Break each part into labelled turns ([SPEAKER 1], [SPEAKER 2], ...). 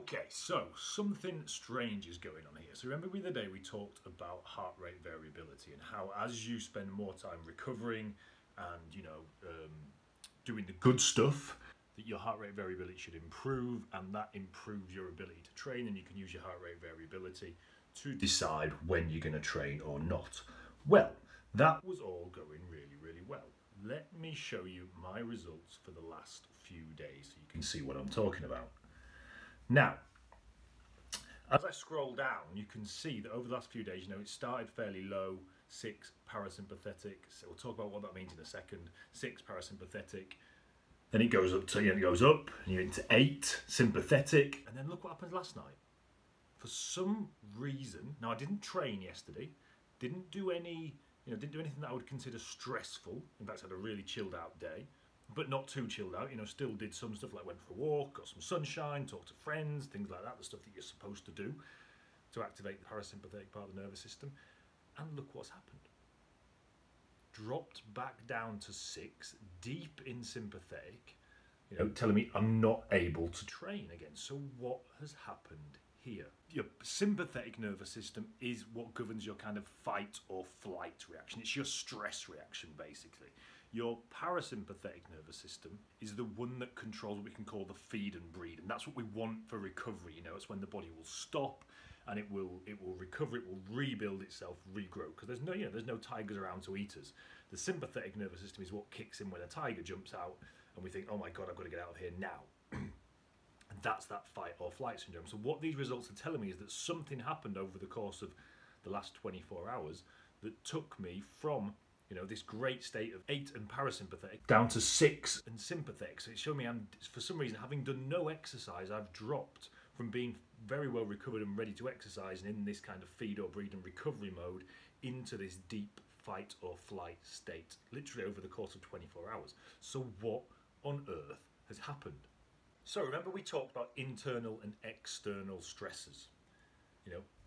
[SPEAKER 1] Okay, so something strange is going on here. So remember the other day we talked about heart rate variability and how as you spend more time recovering and doing the good stuff, that your heart rate variability should improve, and that improves your ability to train, and you can use your heart rate variability to decide when you're going to train or not. Well, that was all going really well. Let me show you my results for the last few days so you can see what I'm talking about. Now, as I scroll down, you can see that over the last few days, it started fairly low, 6 parasympathetic. So we'll talk about what that means in a second. 6 parasympathetic, then it goes up to, it goes up, and you're into 8 sympathetic, and then look what happened last night. For some reason, now I didn't train yesterday, didn't do any, didn't do anything that I would consider stressful. In fact, I had a really chilled out day. But not too chilled out, still did some stuff like went for a walk, got some sunshine, talked to friends, things like that, the stuff that you're supposed to do to activate the parasympathetic part of the nervous system. And look what's happened. Dropped back down to 6, deep in sympathetic, telling me I'm not able to train again. So what has happened here? Your sympathetic nervous system is what governs your kind of fight or flight reaction. It's your stress reaction, basically. Your parasympathetic nervous system is the one that controls what we can call the feed and breed, and that's what we want for recovery. It's when the body will stop and it will recover, it will rebuild itself, regrow, because there's no tigers around to eat us. The sympathetic nervous system is what kicks in when a tiger jumps out and we think, oh my god, I've got to get out of here now. And that's that fight or flight syndrome. So what these results are telling me is that something happened over the course of the last 24 hours that took me from this great state of 8 and parasympathetic down to 6 and sympathetic. So it's showing me for some reason, having done no exercise, I've dropped from being very well recovered and ready to exercise and in this kind of feed or breed and recovery mode into this deep fight or flight state, literally over the course of 24 hours. So what on earth has happened? So remember we talked about internal and external stresses,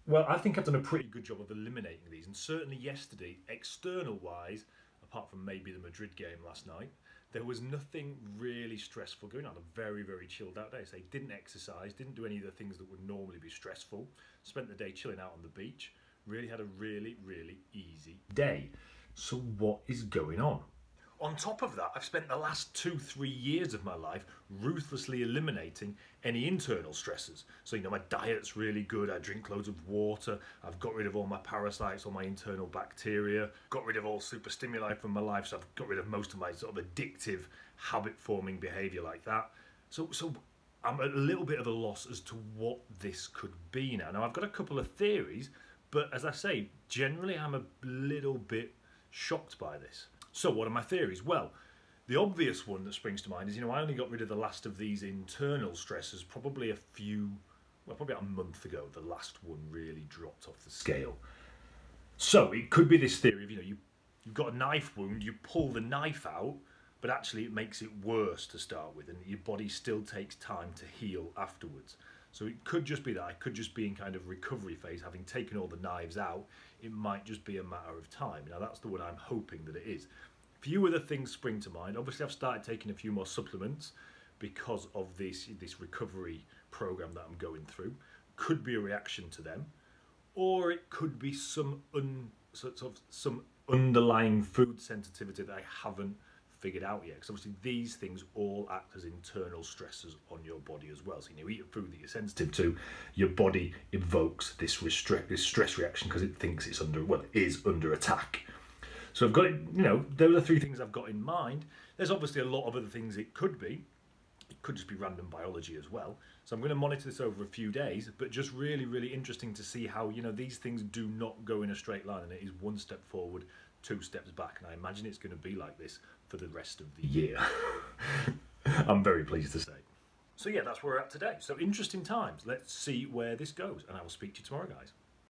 [SPEAKER 1] Well, I think I've done a pretty good job of eliminating these, and certainly yesterday, external-wise, apart from maybe the Madrid game last night, there was nothing really stressful going on. A very chilled out day. So I didn't exercise, didn't do any of the things that would normally be stressful, spent the day chilling out on the beach, really had a really easy day. So what is going on? On top of that, I've spent the last 2-3 years of my life ruthlessly eliminating any internal stresses. So, my diet's really good, I drink loads of water, I've got rid of all my parasites, all my internal bacteria, got rid of all super stimuli from my life, so I've got rid of most of my sort of addictive, habit-forming behaviour like that. So I'm at a little bit of a loss as to what this could be now. Now, I've got a couple of theories, but as I say, generally I'm a little bit shocked by this. So what are my theories? Well, the obvious one that springs to mind is, I only got rid of the last of these internal stresses probably probably about a month ago. The last one really dropped off the scale. So it could be this theory of, you've got a knife wound, you pull the knife out, but actually it makes it worse to start with, and your body still takes time to heal afterwards. So it could just be that. I could just be in kind of recovery phase, having taken all the knives out. It might just be a matter of time. Now that's the one I'm hoping that it is. Few other things spring to mind. Obviously I've started taking a few more supplements because of this recovery program that I'm going through. Could be a reaction to them, or it could be some underlying food sensitivity that I haven't figured out yet, because obviously these things all act as internal stressors on your body as well. So you eat a food that you're sensitive to, your body evokes this stress reaction because it thinks it is under attack. So I've got it, those are 3 things I've got in mind. There's obviously a lot of other things it could be. It could just be random biology as well. So I'm going to monitor this over a few days, but just really interesting to see how, these things do not go in a straight line, and it is 1 step forward, 2 steps back, and I imagine it's going to be like this for the rest of the year. I'm very pleased to say. So yeah, that's where we're at today. So interesting times. Let's see where this goes, and I will speak to you tomorrow, guys.